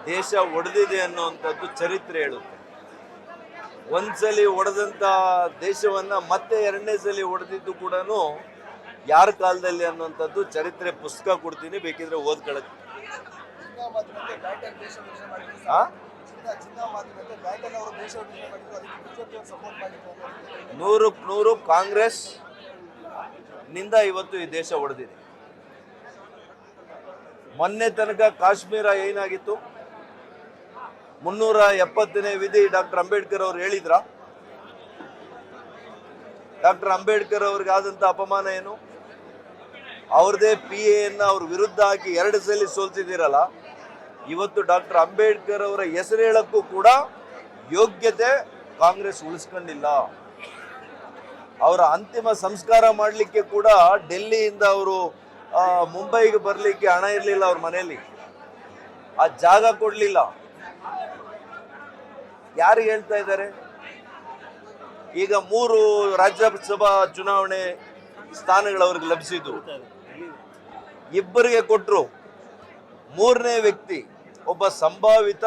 ದೇಶ ಒಡೆದಿದೆ ಅನ್ನುವಂಥದ್ದು ಚರಿತ್ರೆ ಹೇಳುತ್ತೆ. ಒಂದ್ಸಲಿ ಒಡೆದಂತ ದೇಶವನ್ನ ಮತ್ತೆ ಎರಡನೇ ಸಲ ಒಡೆದಿದ್ದು ಕೂಡ ಯಾರ ಕಾಲದಲ್ಲಿ ಅನ್ನುವಂಥದ್ದು ಚರಿತ್ರೆ ಪುಸ್ತಕ ಕೊಡ್ತೀನಿ, ಬೇಕಿದ್ರೆ ಓದ್ಕೊಳ್ಳೋದು. ನೂರಕ್ಕೆ ನೂರು ಕಾಂಗ್ರೆಸ್ ನಿಂದ ಇವತ್ತು ಈ ದೇಶ ಒಡೆದಿದೆ. ಮೊನ್ನೆ ತನಕ ಕಾಶ್ಮೀರ ಏನಾಗಿತ್ತು, 370ನೇ ವಿಧಿ ಡಾಕ್ಟರ್ ಅಂಬೇಡ್ಕರ್ ಅವರು ಹೇಳಿದ್ರ? ಡಾಕ್ಟರ್ ಅಂಬೇಡ್ಕರ್ ಅವ್ರಿಗೆ ಆದಂತ ಅಪಮಾನ ಏನು? ಅವ್ರದೇ PA ಅವ್ರ ವಿರುದ್ಧ ಹಾಕಿ 2 ಸಲ ಸೋಲ್ಸಿದಿರಲ್ಲ. ಇವತ್ತು ಡಾಕ್ಟರ್ ಅಂಬೇಡ್ಕರ್ ಅವರ ಹೆಸರು ಹೇಳಕ್ಕೂ ಕೂಡ ಯೋಗ್ಯತೆ ಕಾಂಗ್ರೆಸ್ ಉಳಿಸ್ಕೊಂಡಿಲ್ಲ. ಅವರ ಅಂತಿಮ ಸಂಸ್ಕಾರ ಮಾಡಲಿಕ್ಕೆ ಕೂಡ ಡೆಲ್ಲಿಯಿಂದ ಅವರು ಮುಂಬೈಗೆ ಬರಲಿಕ್ಕೆ ಹಣ ಇರಲಿಲ್ಲ, ಅವ್ರ ಮನೆಯಲ್ಲಿ ಆ ಜಾಗ ಕೊಡ್ಲಿಲ್ಲ. ಯಾರಿಗೆ ಹೇಳ್ತಾ ಇದ್ದಾರೆ? ಈಗ 3 ರಾಜ್ಯಸಭಾ ಚುನಾವಣೆ ಸ್ಥಾನಗಳು ಅವ್ರಿಗೆ ಲಭಿಸಿದ್ದು, ಇಬ್ಬರಿಗೆ ಕೊಟ್ಟರು. 3ನೇ ವ್ಯಕ್ತಿ ಒಬ್ಬ ಸಂಭಾವಿತ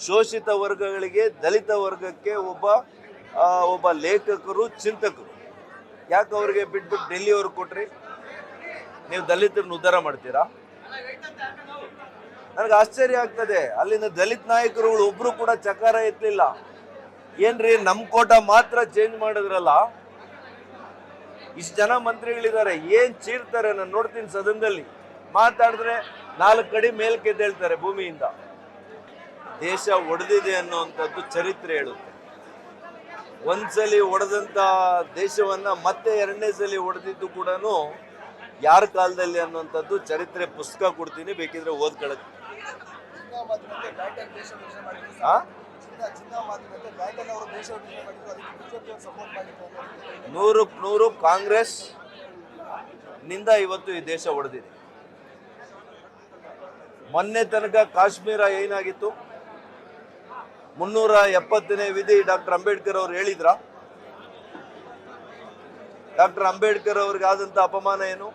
ಶೋಷಿತ ವರ್ಗಗಳಿಗೆ, ದಲಿತ ವರ್ಗಕ್ಕೆ ಒಬ್ಬ ಲೇಖಕರು, ಚಿಂತಕರು. ಯಾಕೆ ಅವ್ರಿಗೆ ಬಿಟ್ಬಿಟ್ಟು ಡೆಲ್ಲಿ ಅವ್ರಿಗೆ ಕೊಟ್ರಿ? ನೀವು ದಲಿತರನ್ನ ಉದ್ಧಾರ ಮಾಡ್ತೀರಾ? ನನಗೆ ಆಶ್ಚರ್ಯ ಆಗ್ತದೆ. ಅಲ್ಲಿನ ದಲಿತ ನಾಯಕರುಗಳು ಒಬ್ರು ಕೂಡ ಚಕಾರ ಎತ್ತಲಿಲ್ಲ. ಏನ್ರಿ ನಮ್ ಕೋಟ ಮಾತ್ರ ಚೇಂಜ್ ಮಾಡಿದ್ರಲ್ಲ, ಇಷ್ಟು ಜನ ಮಂತ್ರಿಗಳಿದ್ದಾರೆ, ಏನ್ ಚೀರ್ತಾರೆ? ನಾನು ನೋಡ್ತೀನಿ ಸದನದಲ್ಲಿ ಮಾತಾಡಿದ್ರೆ 4 ಕಡೆ ಮೇಲ್ಕೆದ್ದೇಳ್ತಾರೆ ಭೂಮಿಯಿಂದ. ದೇಶ ಒಡೆದಿದೆ ಅನ್ನುವಂಥದ್ದು ಚರಿತ್ರೆ ಹೇಳುತ್ತೆ. ಒಂದ್ಸಲಿ ಒಡೆದಂತ ದೇಶವನ್ನ ಮತ್ತೆ ಎರಡನೇ ಸಲ ಒಡೆದಿದ್ದು ಕೂಡ ಯಾರ ಕಾಲದಲ್ಲಿ ಅನ್ನುವಂಥದ್ದು ಚರಿತ್ರೆ ಪುಸ್ತಕ ಕೊಡ್ತೀನಿ, ಬೇಕಿದ್ರೆ ಓದ್ಕೊಳ್ಳೋದು. ನೂರಕ್ಕೆ ನೂರು ಕಾಂಗ್ರೆಸ್ ನಿಂದ ಇವತ್ತು ಈ ದೇಶ ಒಡೆದಿದೆ. ಮೊನ್ನೆ ತನಕ ಕಾಶ್ಮೀರ ಏನಾಗಿತ್ತು, 370ನೇ ವಿಧಿ ಡಾಕ್ಟರ್ ಅಂಬೇಡ್ಕರ್ ಅವರು ಹೇಳಿದ್ರ? ಡಾಕ್ಟರ್ ಅಂಬೇಡ್ಕರ್ ಅವ್ರಿಗೆ ಆದಂತ ಅಪಮಾನ ಏನು?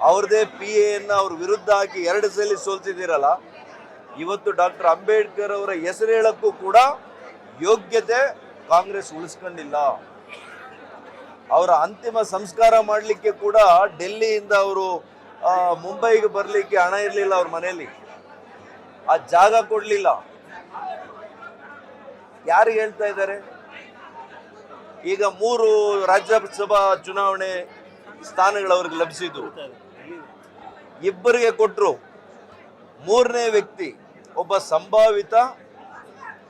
ಅವ್ರದೇ PA ಅವ್ರ ವಿರುದ್ಧ ಹಾಕಿ 2 ಸಲ ಸೋಲ್ಸಿದಿರಲ್ಲ. ಇವತ್ತು ಡಾಕ್ಟರ್ ಅಂಬೇಡ್ಕರ್ ಅವರ ಹೆಸರು ಹೇಳಕ್ಕೂ ಕೂಡ ಯೋಗ್ಯತೆ ಕಾಂಗ್ರೆಸ್ ಉಳಿಸ್ಕೊಂಡಿಲ್ಲ. ಅವರ ಅಂತಿಮ ಸಂಸ್ಕಾರ ಮಾಡಲಿಕ್ಕೆ ಕೂಡ ಡೆಲ್ಲಿಯಿಂದ ಅವರು ಮುಂಬೈಗೆ ಬರಲಿಕ್ಕೆ ಹಣ ಇರಲಿಲ್ಲ, ಅವ್ರ ಮನೆಯಲ್ಲಿ ಆ ಜಾಗ ಕೊಡ್ಲಿಲ್ಲ. ಯಾರಿಗೆ ಹೇಳ್ತಾ ಇದ್ದಾರೆ? ಈಗ 3 ರಾಜ್ಯಸಭಾ ಚುನಾವಣೆ ಸ್ಥಾನಗಳು ಅವ್ರಿಗೆ ಲಭಿಸಿದ್ದು, ಇಬ್ಬರಿಗೆ ಕೊಟ್ಟರು. 3ನೇ ವ್ಯಕ್ತಿ ಒಬ್ಬ ಸಂಭಾವಿತ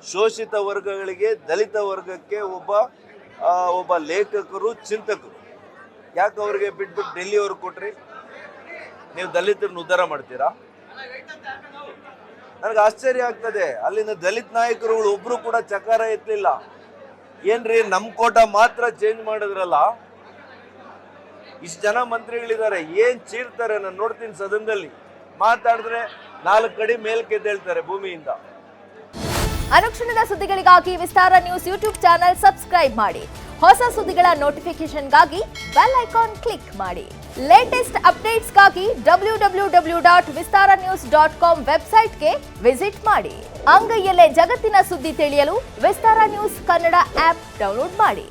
ಶೋಷಿತ ವರ್ಗಗಳಿಗೆ, ದಲಿತ ವರ್ಗಕ್ಕೆ ಒಬ್ಬ ಲೇಖಕರು, ಚಿಂತಕರು. ಯಾಕೆ ಅವ್ರಿಗೆ ಬಿಟ್ಬಿಟ್ಟು ಡೆಲ್ಲಿ ಅವ್ರಿಗೆ ಕೊಟ್ರಿ? ನೀವು ದಲಿತರನ್ನ ಉದ್ಧಾರ ಮಾಡ್ತೀರಾ? ನನಗೆ ಆಶ್ಚರ್ಯ ಆಗ್ತದೆ. ಅಲ್ಲಿನ ದಲಿತ ನಾಯಕರುಗಳು ಒಬ್ರು ಕೂಡ ಚಕಾರ ಎತ್ತಲಿಲ್ಲ. ಏನ್ರಿ ನಮ್ ಕೋಟ ಮಾತ್ರ ಚೇಂಜ್ ಮಾಡಿದ್ರಲ್ಲ, ಇಷ್ಟು ಜನ ಮಂತ್ರಿಗಳಿದ್ದಾರೆ, ಏನ್ ಚೀರ್ತಾರೆ? ನಾನು ನೋಡ್ತೀನಿ ಸದನದಲ್ಲಿ ಮಾತಾಡಿದ್ರೆ 4 ಕಡೆ ಮೇಲ್ಕೆದ್ದೇಳ್ತಾರೆ ಭೂಮಿಯಿಂದ. ಅನುಕ್ಷಣದ ಸುದ್ದಿಗಳಿಗಾಗಿ ವಿಸ್ತಾರ ನ್ಯೂಸ್ ಯೂಟ್ಯೂಬ್ ಚಾನೆಲ್ ಸಬ್ಸ್ಕ್ರೈಬ್ ಮಾಡಿ. ಹೊಸ ಸುದ್ದಿಗಳ ನೋಟಿಫಿಕೇಶನ್ಗಾಗಿ ಬೆಲ್ ಐಕಾನ್ ಕ್ಲಿಕ್ ಮಾಡಿ. ಲೇಟೆಸ್ಟ್ ಅಪ್ಡೇಟ್ಸ್ಗಾಗಿ www.vistaranews.com ವೆಬ್ಸೈಟ್ಗೆ ವಿಸಿಟ್ ಮಾಡಿ. ಅಂಗೈಯಲ್ಲೇ ಜಗತ್ತಿನ ಸುದ್ದಿ ತಿಳಿಯಲು ವಿಸ್ತಾರ ನ್ಯೂಸ್ ಕನ್ನಡ ಆಪ್ ಡೌನ್ಲೋಡ್ ಮಾಡಿ.